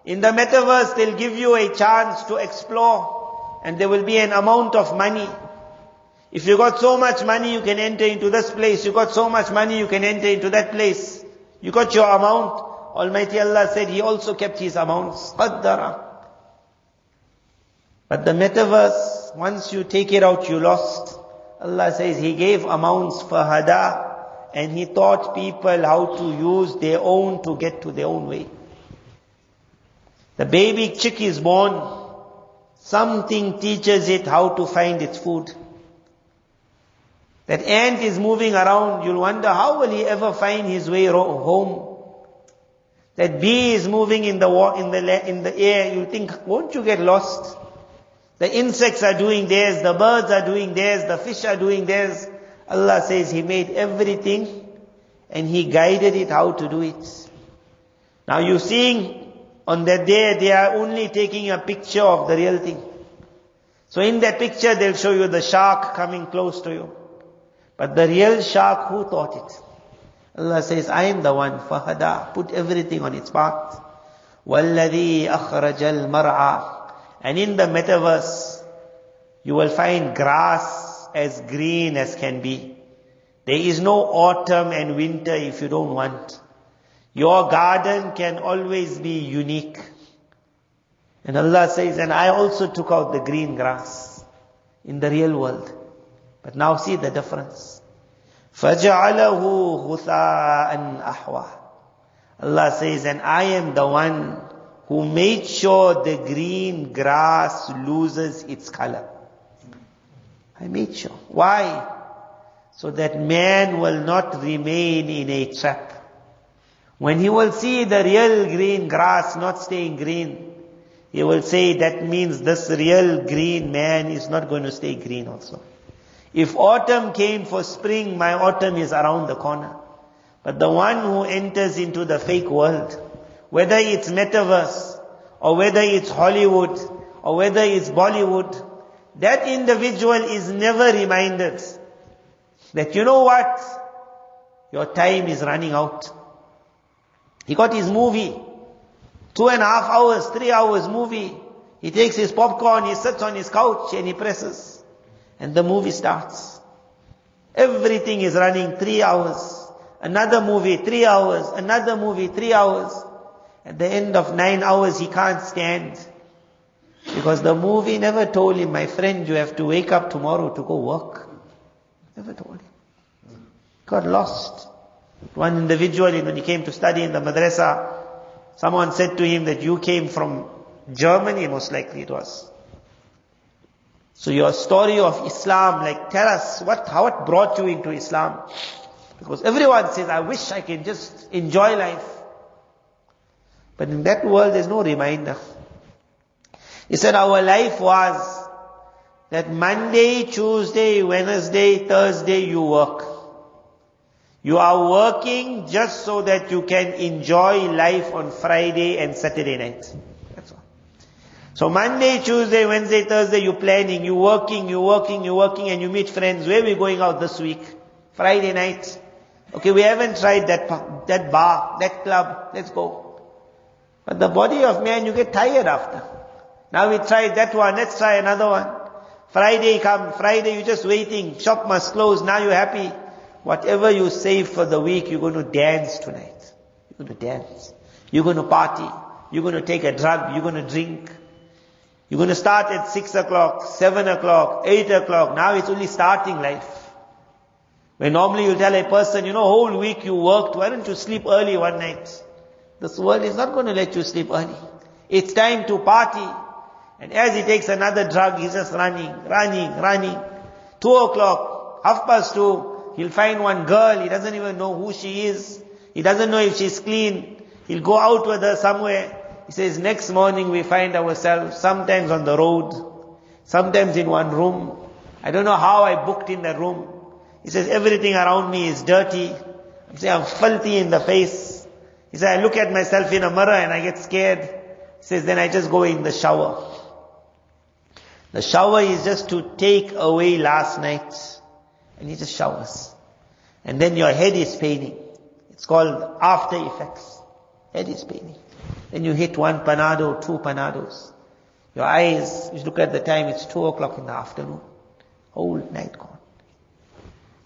In the metaverse, they'll give you a chance to explore, and there will be an amount of money. If you got so much money, you can enter into this place. You got so much money, you can enter into that place. You got your amount. Almighty Allah said He also kept His amounts. Qaddara. But the metaverse, once you take it out, you lost. Allah says He gave amounts for hada, and He taught people how to use their own to get to their own way. The baby chick is born. Something teaches it how to find its food. That ant is moving around. You'll wonder, how will he ever find his way home? That bee is moving in the air. You think, won't you get lost? The insects are doing theirs, the birds are doing theirs, the fish are doing theirs. Allah says He made everything and He guided it how to do it. Now you're seeing on that day, they are only taking a picture of the real thing. So in that picture, they'll show you the shark coming close to you. But the real shark, who taught it? Allah says, I am the one, fahada, put everything on its path. وَالَّذِي أَخْرَجَ الْمَرْعَى. And in the metaverse, you will find grass as green as can be. There is no autumn and winter if you don't want. Your garden can always be unique. And Allah says, and I also took out the green grass. in the real world. But now see the difference. فَجَعَلَهُ غُثَاءً أَحْوَى. Allah says, and I am the one who made sure the green grass loses its color. I made sure. Why? So that man will not remain in a trap. When he will see the real green grass not staying green, he will say that means this real green man is not going to stay green also. If autumn came for spring, my autumn is around the corner. But the one who enters into the fake world, whether it's metaverse, or whether it's Hollywood, or whether it's Bollywood, that individual is never reminded that, you know what? Your time is running out. He got his movie, 2.5 hours, 3 hours movie. He takes his popcorn, he sits on his couch and he presses. And the movie starts. Everything is running 3 hours. Another movie, 3 hours. Another movie, 3 hours. At the end of 9 hours, he can't stand. Because the movie never told him, my friend, you have to wake up tomorrow to go work. Never told him. Got lost. One individual, when he came to study in the madrasa, someone said to him that you came from Germany, most likely it was. So your story of Islam, like tell us how it brought you into Islam. Because everyone says, I wish I can just enjoy life. But in that world there's no reminder. He said our life was that Monday, Tuesday, Wednesday, Thursday you work. You are working just so that you can enjoy life on Friday and Saturday night. That's all. So Monday, Tuesday, Wednesday, Thursday, you're planning, you're working, and you meet friends. Where are we going out this week? Friday night. Okay, we haven't tried that bar, that club, let's go. But the body of man, you get tired after. Now we tried that one, let's try another one. Friday come, Friday you're just waiting, shop must close, now you're happy. Whatever you save for the week, you're going to dance tonight. You're going to dance. You're going to party. You're going to take a drug. You're going to drink. You're going to start at 6 o'clock, 7 o'clock, 8 o'clock. Now it's only starting life. When normally you tell a person, whole week you worked, why don't you sleep early one night? This world is not going to let you sleep early. It's time to party. And as he takes another drug, he's just running. 2 o'clock, 2:30. He'll find one girl, he doesn't even know who she is. He doesn't know if she's clean. He'll go out with her somewhere. He says, next morning we find ourselves sometimes on the road, sometimes in one room. I don't know how I booked in the room. He says, everything around me is dirty. I'm saying, I'm filthy in the face. He says, I look at myself in a mirror and I get scared. He says, then I just go in the shower. The shower is just to take away last night. And he just showers. And then your head is paining. It's called after effects. Head is paining. Then you hit 1 Panado, 2 Panados. Your eyes, you look at the time, it's 2 o'clock in the afternoon. Whole night gone.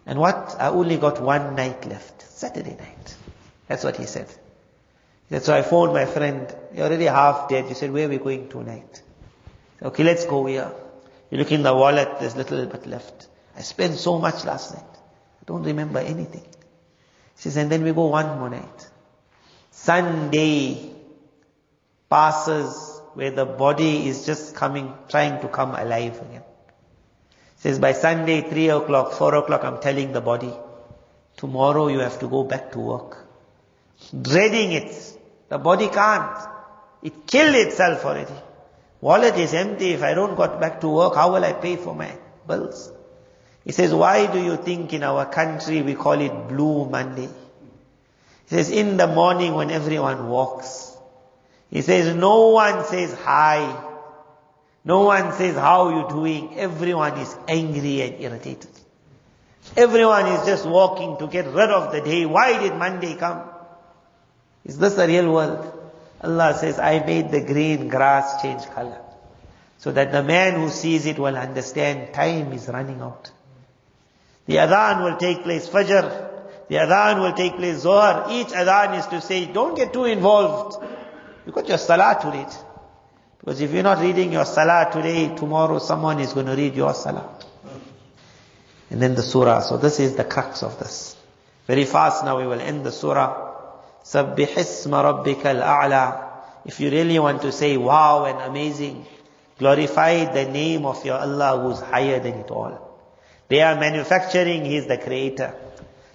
And what? I only got 1 night left. Saturday night. That's what he said. He said, so I phoned my friend. You're already half dead. He said, where are we going tonight? Said, okay, let's go here. You look in the wallet, there's little bit left. I spent so much last night. I don't remember anything. He says, and then we go one more night. Sunday passes where the body is just trying to come alive again. He says, by Sunday, 3 o'clock, 4 o'clock, I'm telling the body, tomorrow you have to go back to work. Dreading it. The body can't. It killed itself already. Wallet is empty. If I don't go back to work, how will I pay for my bills? He says, why do you think in our country we call it Blue Monday? He says, in the morning when everyone walks, he says, no one says hi. No one says, how are you doing? Everyone is angry and irritated. Everyone is just walking to get rid of the day. Why did Monday come? Is this a real world? Allah says, I made the green grass change color. So that the man who sees it will understand time is running out. The adhan will take place Fajr. The adhan will take place Zohar. Each adhan is to say, don't get too involved. You got your salah to read. Because if you're not reading your salah today, tomorrow someone is going to read your salah. And then the surah. So this is the crux of this. Very fast now we will end the surah. Sabbih isma rabbikal a'la. If you really want to say wow and amazing, glorify the name of your Allah who's higher than it all. They are manufacturing, He is the creator.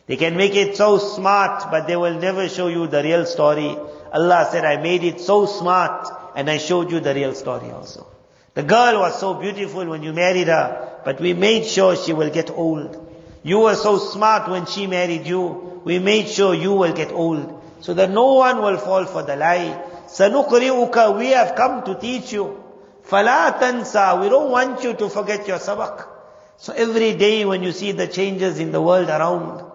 They can make it so smart, but they will never show you the real story. Allah said, I made it so smart, and I showed you the real story also. The girl was so beautiful when you married her, but we made sure she will get old. You were so smart when she married you, we made sure you will get old. So that no one will fall for the lie. Sanuqri'uka, we have come to teach you. Fala tansa, we don't want you to forget your sabak. So every day when you see the changes in the world around,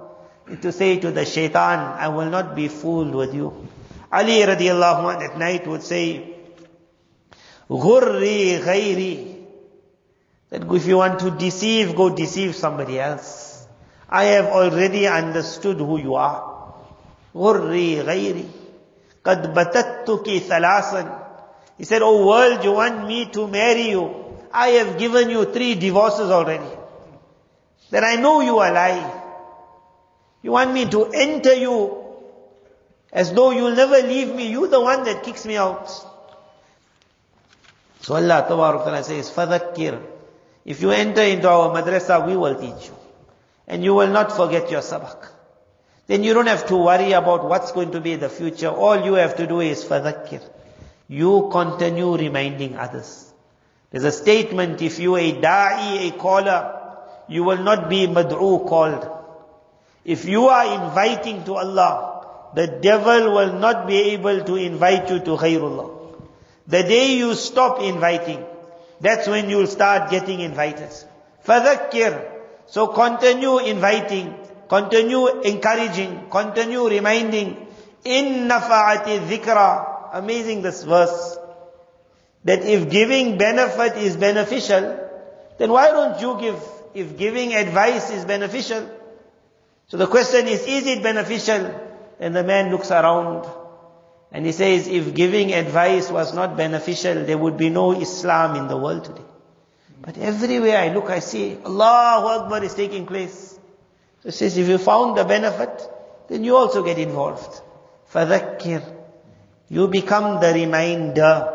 to say to the shaitan, I will not be fooled with you. Ali radiallahu anh at night would say, Ghurri ghairi. That if you want to deceive, go deceive somebody else. I have already understood who you are. Ghurri ghairi. Qad batattuki thalasan. He said, oh world, you want me to marry you? I have given you 3 divorces already. Then I know you are lying. You want me to enter you as though you'll never leave me. You the one that kicks me out. So Allah Ta'ala says, Fadhakkir. If you enter into our madrasa, we will teach you. And you will not forget your sabak. Then you don't have to worry about what's going to be the future. All you have to do is Fadhakkir. You continue reminding others. There's a statement, if you a da'i, a caller, you will not be mad'u called. If you are inviting to Allah, the devil will not be able to invite you to ghayrullah. The day you stop inviting, that's when you'll start getting invited. Fadhakkir. So continue inviting, continue encouraging, continue reminding. In nafa'ati dhikra. Amazing this verse. That if giving benefit is beneficial, then why don't you give? If giving advice is beneficial. So the question is it beneficial? And the man looks around and he says, if giving advice was not beneficial, there would be no Islam in the world today. But everywhere I look, I see Allahu Akbar is taking place. So he says, if you found the benefit, then you also get involved. Fadhakkir. You become the reminder.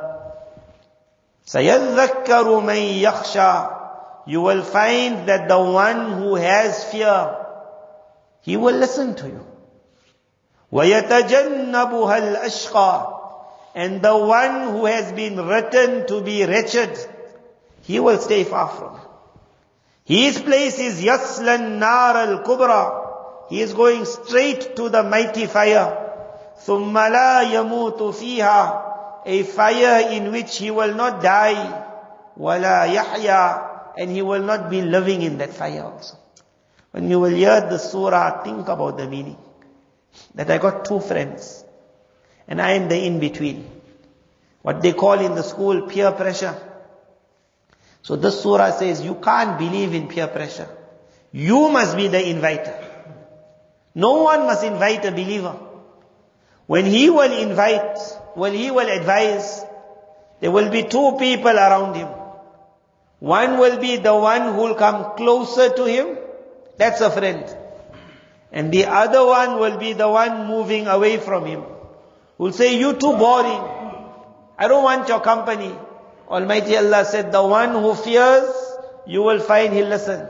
سَيَذَّكَّرُ مَنْ يَخْشَى. You will find that the one who has fear, he will listen to you. وَيَتَجَنَّبُهَا الْأَشْقَى. And the one who has been written to be wretched, he will stay far from it. His place is يَصْلَى النَّارَ الْكُبْرَى. He is going straight to the mighty fire. ثُمَّ لَا يَمُوتُ فِيهَا. A fire in which he will not die. وَلَا يَحْيَى. And he will not be living in that fire also. When you will hear the surah, think about the meaning. That I got 2 friends. And I am the in-between. What they call in the school peer pressure. So this surah says, you can't believe in peer pressure. You must be the inviter. No one must invite a believer. When he will invite, when he will advise, there will be 2 people around him. One will be the one who will come closer to him. That's a friend. And the other one will be the one moving away from him. Who will say, you too boring. I don't want your company. Almighty Allah said, the one who fears, you will find he'll listen.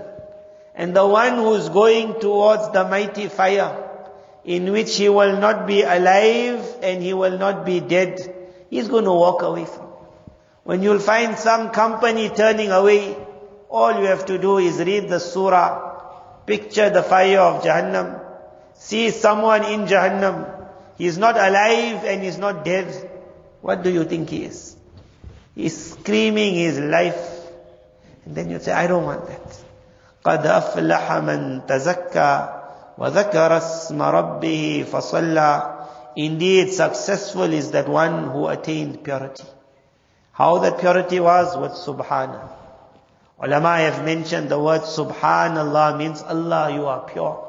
And the one who is going towards the mighty fire, in which he will not be alive and he will not be dead, he's going to walk away from. When you'll find some company turning away, all you have to do is read the surah, picture the fire of Jahannam, see someone in Jahannam, he's not alive and he's not dead. What do you think he is? He's screaming his life. And then you say, I don't want that. قَدْ أَفْلَحَ مَنْ تَزَكَّى وَذَكَرَ اسْمَ رَبِّهِ فَصَلَّى. Indeed, successful is that one who attained purity. How that purity was? With Subhana. Ulama have mentioned the word Subhanallah means Allah, you are pure.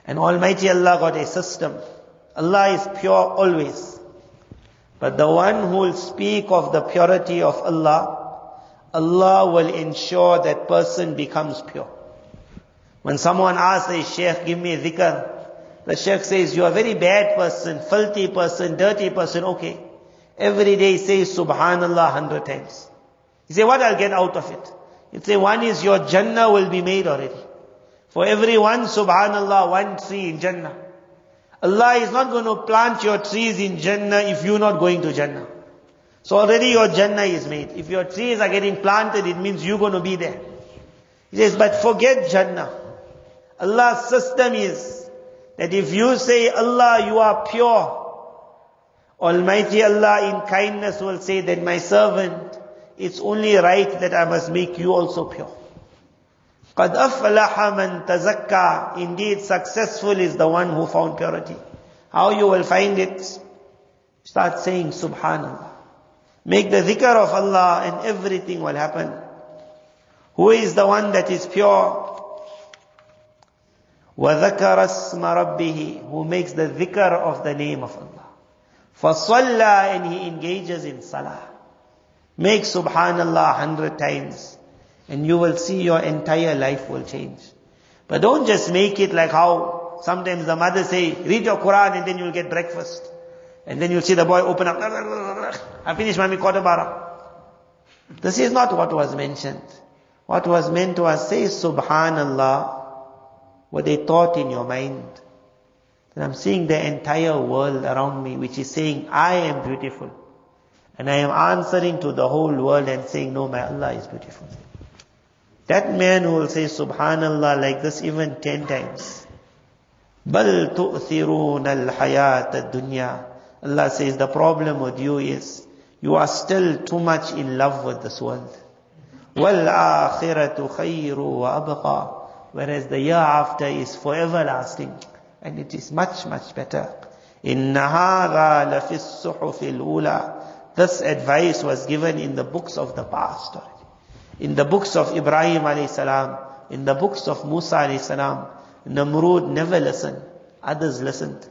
And Almighty Allah got a system. Allah is pure always. But the one who will speak of the purity of Allah, Allah will ensure that person becomes pure. When someone asks a sheikh, give me a dhikr, the sheikh says, you are a very bad person, filthy person, dirty person, okay. Every day say Subhanallah 100 times. You say, what I'll get out of it? You say, one is your Jannah will be made already. For every one Subhanallah, one tree in Jannah. Allah is not going to plant your trees in Jannah if you're not going to Jannah. So already your Jannah is made. If your trees are getting planted, it means you're going to be there. He says, but forget Jannah. Allah's system is that if you say, Allah, you are pure, Almighty Allah in kindness will say that my servant, it's only right that I must make you also pure. قَدْ أَفْلَحَ مَنْ تَزَكَّى. Indeed, successful is the one who found purity. How you will find it? Start saying Subhanallah. Make the dhikr of Allah and everything will happen. Who is the one that is pure? وَذَكَرَ اسْمَ رَبِّهِ. Who makes the dhikr of the name of Allah. فَصَلَّى. And he engages in salah. Make Subhanallah 100 times. And you will see your entire life will change. But don't just make it like how sometimes the mother say, read your Quran and then you'll get breakfast. And then you'll see the boy open up. I finished Mami quarter bara. This is not what was mentioned. What was meant was say Subhanallah, what they thought in your mind. And I'm seeing the entire world around me which is saying, I am beautiful. And I am answering to the whole world and saying, no, my Allah is beautiful. That man who will say Subhanallah like this even 10 times. بَلْ تُؤْثِرُونَ الْحَيَاةَ الدُّنْيَا. Allah says the problem with you is, you are still too much in love with this world. وَالْآخِرَةُ خَيْرُ وَأَبْقَى. Whereas the year after is forever lasting. And it is much, much better. إِنَّ هَذَا لَفِي الصُّحُفِ الْأُولَى. This advice was given in the books of the past already. In the books of Ibrahim alayhi salam, in the books of Musa alayhi salam. Namrud never listened. Others listened.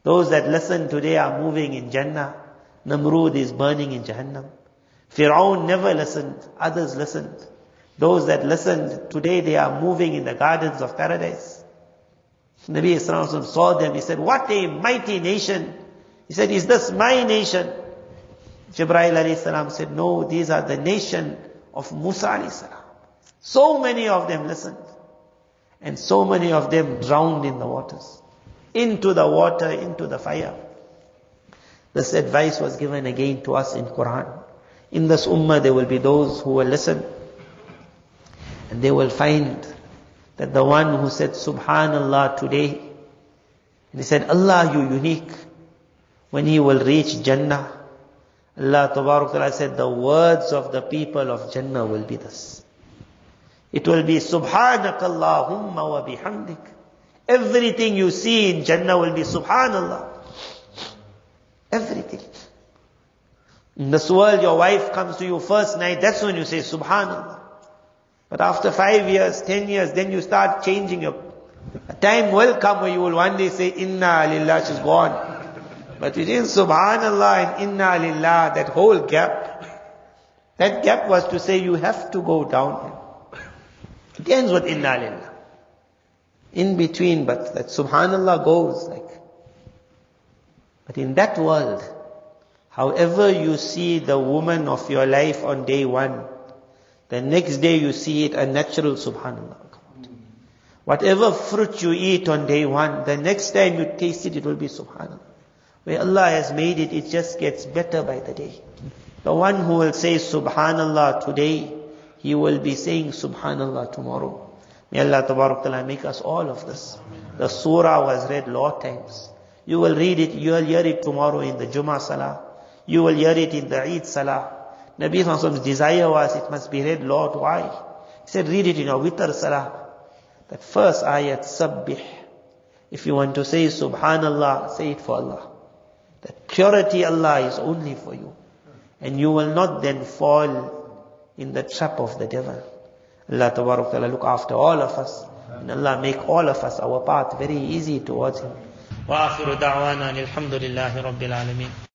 Those that listen today are moving in Jannah. Namrud is burning in Jahannam. Fir'aun never listened. Others listened. Those that listened, today they are moving in the gardens of paradise. Nabi Sallallahu saw them. He said, what a mighty nation. He said, is this my nation? Jibreel alayhi salam said, no, these are the nation of Musa alayhi salam. So many of them listened. And so many of them drowned in the waters. Into the water, into the fire. This advice was given again to us in Quran. In this ummah there will be those who will listen. And they will find that the one who said Subhanallah today, and he said, Allah, you unique. When he will reach Jannah, Allah Tabarak Ta'ala said, the words of the people of Jannah will be this. It will be Subhanakallahumma wa bihamdik. Everything you see in Jannah will be Subhanallah. Everything. In this world, your wife comes to you first night, that's when you say Subhanallah. But after 5 years, 10 years, then you start changing your... A time will come where you will one day say, Inna lillah, she's gone. But between Subhanallah and Inna lillah, that whole gap, that gap was to say you have to go down. It ends with Inna lillah. In between, but that Subhanallah goes like. But in that world, however you see the woman of your life on day one, the next day you see it a natural Subhanallah. Whatever fruit you eat on day one, the next time you taste it, it will be Subhanallah. Where Allah has made it, it just gets better by the day. The one who will say Subhanallah today, he will be saying Subhanallah tomorrow. May Allah Tabarak Ta'ala make us all of this. The surah was read lot times. You will read it, you will hear it tomorrow in the Jummah Salah. You will hear it in the Eid Salah. Nabi Sallallahu desire was it must be read lot. Why? He said read it in your Witr Salah. That first ayat, Sabbih. If you want to say Subhanallah, say it for Allah. That purity Allah is only for you. And you will not then fall in the trap of the devil. Allah Tabarak Ta'ala look after all of us. And Allah make all of us our path very easy towards Him. Wa akhiru da'wana alhamdulillahi rabbil alameen.